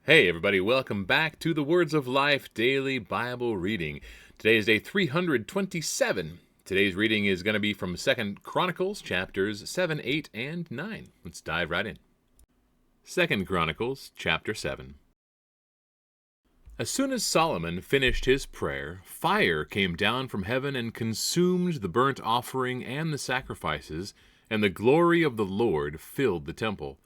Hey everybody, welcome back to the Words of Life Daily Bible Reading. Today is day 327. Today's reading is going to be from 2 Chronicles, chapters 7, 8, and 9. Let's dive right in. 2 Chronicles, chapter 7. As soon as Solomon finished his prayer, fire came down from heaven and consumed the burnt offering and the sacrifices, and the glory of the Lord filled the temple.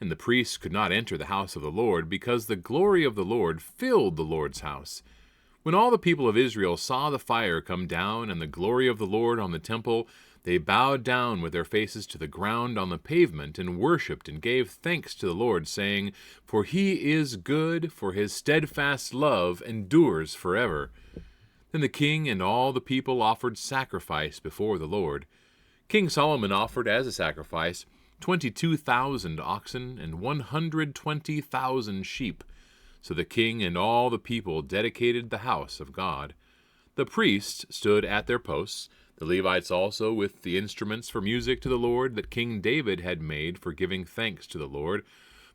And the priests could not enter the house of the Lord, because the glory of the Lord filled the Lord's house. When all the people of Israel saw the fire come down and the glory of the Lord on the temple, they bowed down with their faces to the ground on the pavement and worshipped and gave thanks to the Lord, saying, "For he is good, for his steadfast love endures forever." Then the king and all the people offered sacrifice before the Lord. King Solomon offered as a sacrifice 22,000 oxen and 120,000 sheep. So the king and all the people dedicated the house of God. The priests stood at their posts, the Levites also with the instruments for music to the Lord that King David had made for giving thanks to the Lord,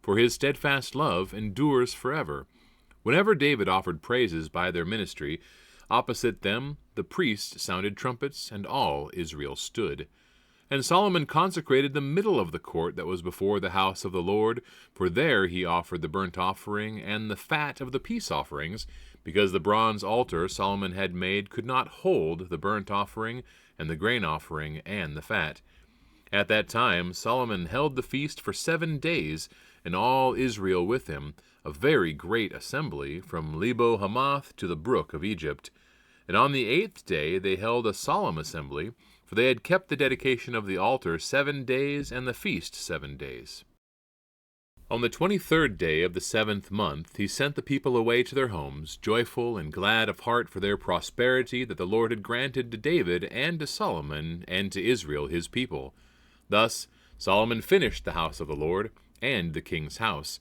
for his steadfast love endures forever. Whenever David offered praises by their ministry, opposite them the priests sounded trumpets, and all Israel stood. And Solomon consecrated the middle of the court that was before the house of the Lord, for there he offered the burnt offering and the fat of the peace offerings, because the bronze altar Solomon had made could not hold the burnt offering and the grain offering and the fat. At that time Solomon held the feast for 7 days, and all Israel with him, a very great assembly, from Lebo Hamath to the brook of Egypt. And on the 8th day they held a solemn assembly, for they had kept the dedication of the altar 7 days, and the feast 7 days. On the 23rd day of the 7th month he sent the people away to their homes, joyful and glad of heart for their prosperity that the Lord had granted to David and to Solomon and to Israel his people. Thus Solomon finished the house of the Lord and the king's house.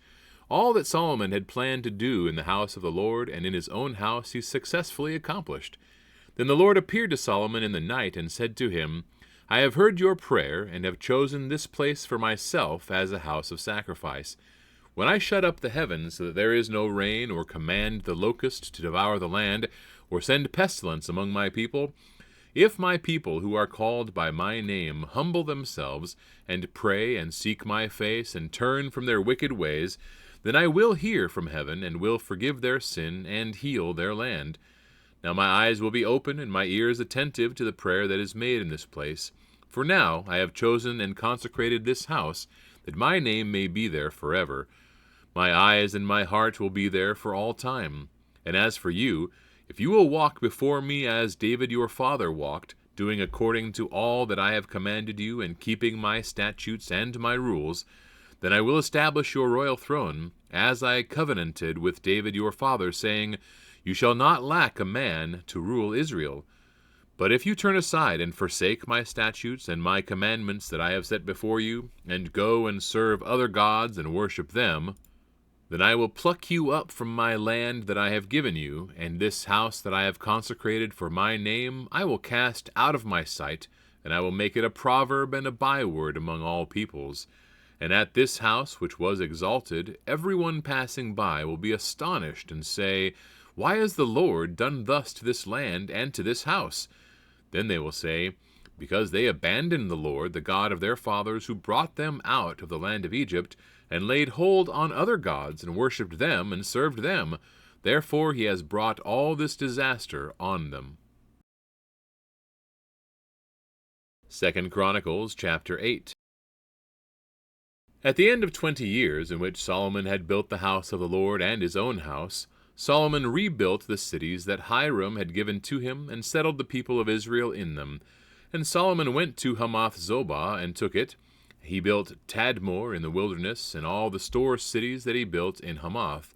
All that Solomon had planned to do in the house of the Lord and in his own house he successfully accomplished. Then the Lord appeared to Solomon in the night and said to him, "I have heard your prayer, and have chosen this place for myself as a house of sacrifice. When I shut up the heavens so that there is no rain, or command the locust to devour the land, or send pestilence among my people, if my people who are called by my name humble themselves, and pray and seek my face, and turn from their wicked ways, then I will hear from heaven, and will forgive their sin, and heal their land. Now my eyes will be open, and my ears attentive to the prayer that is made in this place. For now I have chosen and consecrated this house, that my name may be there forever. My eyes and my heart will be there for all time. And as for you, if you will walk before me as David your father walked, doing according to all that I have commanded you, and keeping my statutes and my rules, then I will establish your royal throne, as I covenanted with David your father, saying, You shall not lack a man to rule Israel. But if you turn aside and forsake my statutes and my commandments that I have set before you, and go and serve other gods and worship them, then I will pluck you up from my land that I have given you, and this house that I have consecrated for my name I will cast out of my sight, and I will make it a proverb and a byword among all peoples. And at this house which was exalted, everyone passing by will be astonished, and say, Why has the Lord done thus to this land and to this house? Then they will say, Because they abandoned the Lord, the God of their fathers, who brought them out of the land of Egypt, and laid hold on other gods, and worshipped them, and served them. Therefore he has brought all this disaster on them. 2 Chronicles chapter 8. At the end of 20 years, in which Solomon had built the house of the Lord and his own house, Solomon rebuilt the cities that Hiram had given to him, and settled the people of Israel in them. And Solomon went to Hamath-zobah, and took it. He built Tadmor in the wilderness, and all the store cities that he built in Hamath.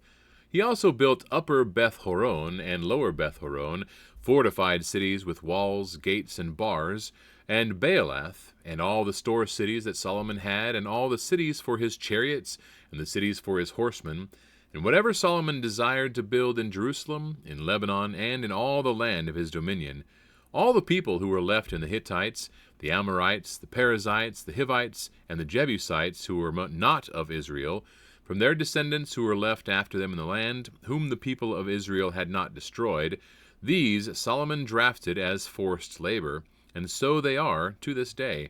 He also built Upper Beth-horon and Lower Beth-horon, fortified cities with walls, gates, and bars, and Baalath, and all the store cities that Solomon had, and all the cities for his chariots, and the cities for his horsemen, and whatever Solomon desired to build in Jerusalem, in Lebanon, and in all the land of his dominion. All the people who were left in the Hittites, the Amorites, the Perizzites, the Hivites, and the Jebusites, who were not of Israel, From their descendants who were left after them in the land, whom the people of Israel had not destroyed, these Solomon drafted as forced labor, and so they are to this day.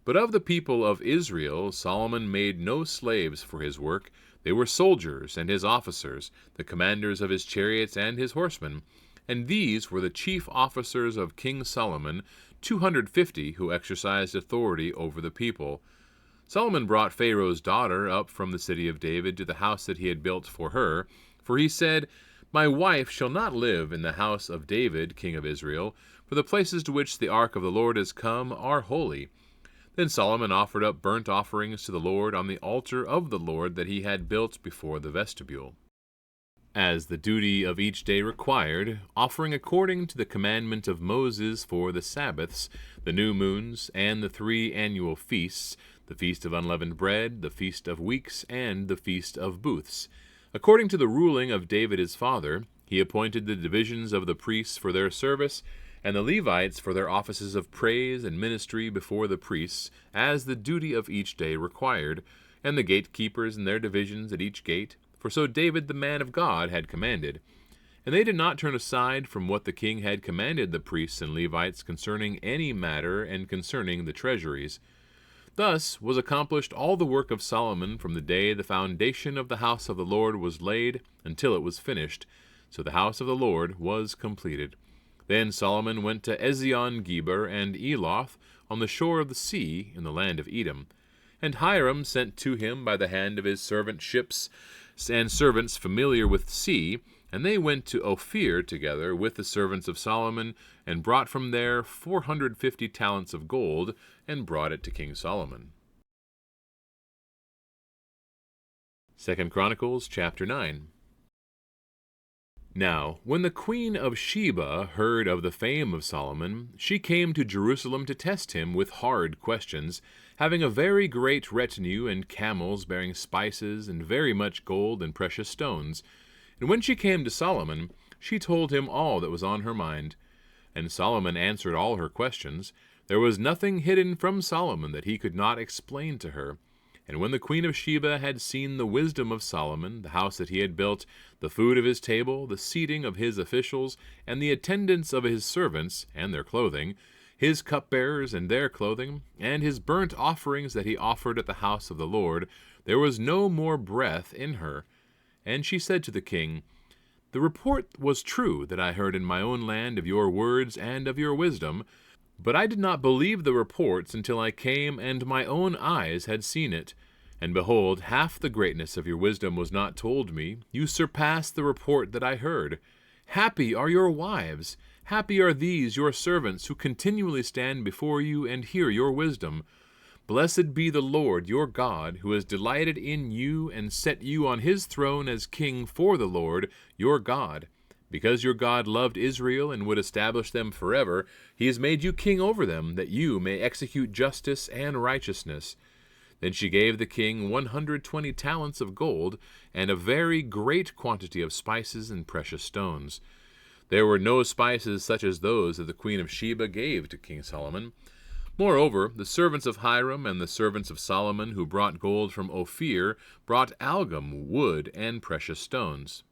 But of the people of Israel Solomon made no slaves for his work. They were soldiers and his officers, the commanders of his chariots and his horsemen. And these were the chief officers of King Solomon, 250 who exercised authority over the people. Solomon brought Pharaoh's daughter up from the city of David to the house that he had built for her, for he said, My wife shall not live in the house of David, king of Israel, for the places to which the ark of the Lord has come are holy. Then Solomon offered up burnt offerings to the Lord on the altar of the Lord that he had built before the vestibule, as the duty of each day required, offering according to the commandment of Moses for the Sabbaths, the new moons, and the 3 annual feasts, the feast of unleavened bread, the feast of weeks, and the feast of booths. According to the ruling of David his father, he appointed the divisions of the priests for their service, and the Levites for their offices of praise and ministry before the priests, as the duty of each day required, and the gatekeepers in their divisions at each gate, for so David the man of God had commanded. And they did not turn aside from what the king had commanded the priests and Levites concerning any matter and concerning the treasuries. Thus was accomplished all the work of Solomon from the day the foundation of the house of the Lord was laid until it was finished. So the house of the Lord was completed. Then Solomon went to Ezion-Geber and Eloth on the shore of the sea in the land of Edom. And Hiram sent to him by the hand of his servant ships and servants familiar with sea, and they went to Ophir together with the servants of Solomon, and brought from there 450 talents of gold, and brought it to King Solomon. 2 Chronicles chapter 9. Now, when the queen of Sheba heard of the fame of Solomon, she came to Jerusalem to test him with hard questions, having a very great retinue and camels bearing spices and very much gold and precious stones. And when she came to Solomon, she told him all that was on her mind. And Solomon answered all her questions. There was nothing hidden from Solomon that he could not explain to her. And when the queen of Sheba had seen the wisdom of Solomon, the house that he had built, the food of his table, the seating of his officials, and the attendance of his servants, and their clothing, his cupbearers and their clothing, and his burnt offerings that he offered at the house of the Lord, there was no more breath in her. And she said to the king, The report was true that I heard in my own land of your words and of your wisdom, but I did not believe the reports until I came and my own eyes had seen it. And behold, half the greatness of your wisdom was not told me. You surpassed the report that I heard. Happy are your wives. Happy are these your servants who continually stand before you and hear your wisdom. Blessed be the Lord your God, who has delighted in you and set you on his throne as king for the Lord your God. Because your God loved Israel and would establish them forever, he has made you king over them, that you may execute justice and righteousness. Then she gave the king 120 talents of gold, and a very great quantity of spices and precious stones. There were no spices such as those that the queen of Sheba gave to King Solomon. Moreover, the servants of Hiram and the servants of Solomon who brought gold from Ophir brought algum, wood, and precious stones.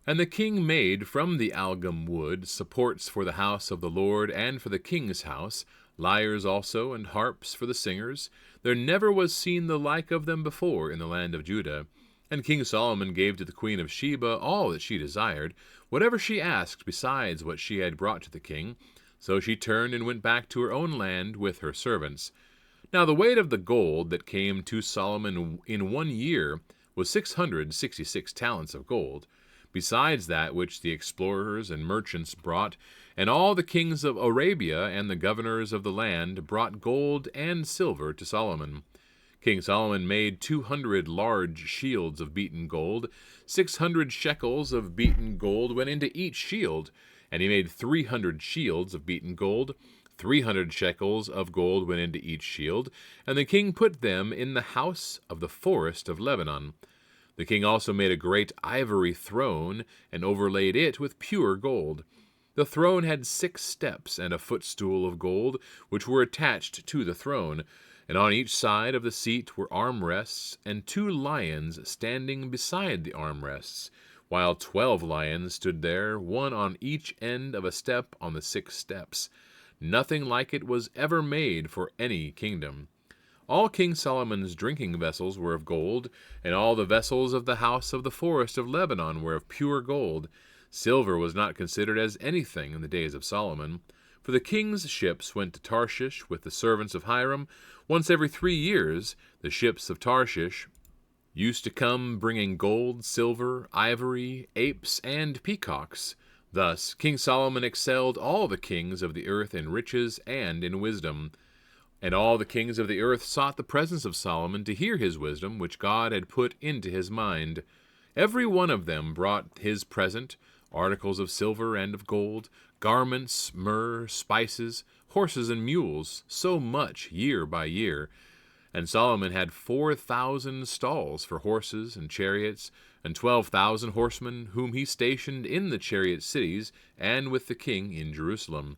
And the king made from the algum wood supports for the house of the Lord and for the king's house, lyres also and harps for the singers. There never was seen the like of them before in the land of Judah. And King Solomon gave to the queen of Sheba all that she desired, whatever she asked besides what she had brought to the king. So she turned and went back to her own land with her servants. Now the weight of the gold that came to Solomon in 1 year was 666 talents of gold, besides that which the explorers and merchants brought, and all the kings of Arabia and the governors of the land brought gold and silver to Solomon. King Solomon made 200 large shields of beaten gold. 600 shekels of beaten gold went into each shield, and he made 300 shields of beaten gold. 300 shekels of gold went into each shield, and the king put them in the house of the forest of Lebanon. The king also made a great ivory throne, and overlaid it with pure gold. The throne had 6 steps, and a footstool of gold, which were attached to the throne. And on each side of the seat were armrests, and 2 lions standing beside the armrests, while 12 lions stood there, one on each end of a step on the 6 steps. Nothing like it was ever made for any kingdom. All King Solomon's drinking vessels were of gold, and all the vessels of the house of the forest of Lebanon were of pure gold. Silver was not considered as anything in the days of Solomon. For the king's ships went to Tarshish with the servants of Hiram. Once every 3 years, the ships of Tarshish used to come bringing gold, silver, ivory, apes, and peacocks. Thus King Solomon excelled all the kings of the earth in riches and in wisdom. And all the kings of the earth sought the presence of Solomon to hear his wisdom, which God had put into his mind. Every one of them brought his present, articles of silver and of gold, garments, myrrh, spices, horses and mules, so much year by year. And Solomon had 4,000 stalls for horses and chariots, and 12,000 horsemen, whom he stationed in the chariot cities and with the king in Jerusalem.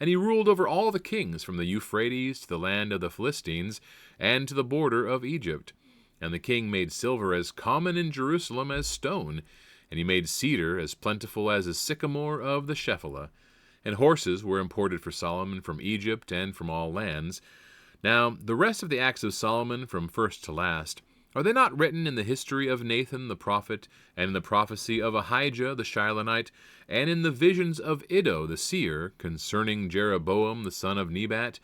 And he ruled over all the kings from the Euphrates to the land of the Philistines, and to the border of Egypt. And the king made silver as common in Jerusalem as stone, and he made cedar as plentiful as a sycamore of the Shephelah. And horses were imported for Solomon from Egypt and from all lands. Now, the rest of the acts of Solomon, from first to last, are they not written in the history of Nathan the prophet, and in the prophecy of Ahijah the Shilonite, and in the visions of Iddo the seer, concerning Jeroboam the son of Nebat?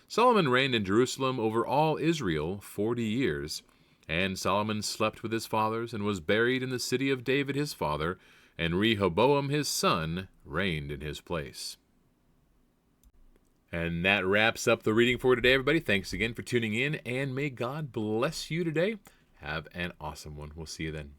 Solomon reigned in Jerusalem over all Israel 40 years. And Solomon slept with his fathers, and was buried in the city of David his father, and Rehoboam his son reigned in his place. And that wraps up the reading for today, everybody. Thanks again for tuning in, and may God bless you today. Have an awesome one. We'll see you then.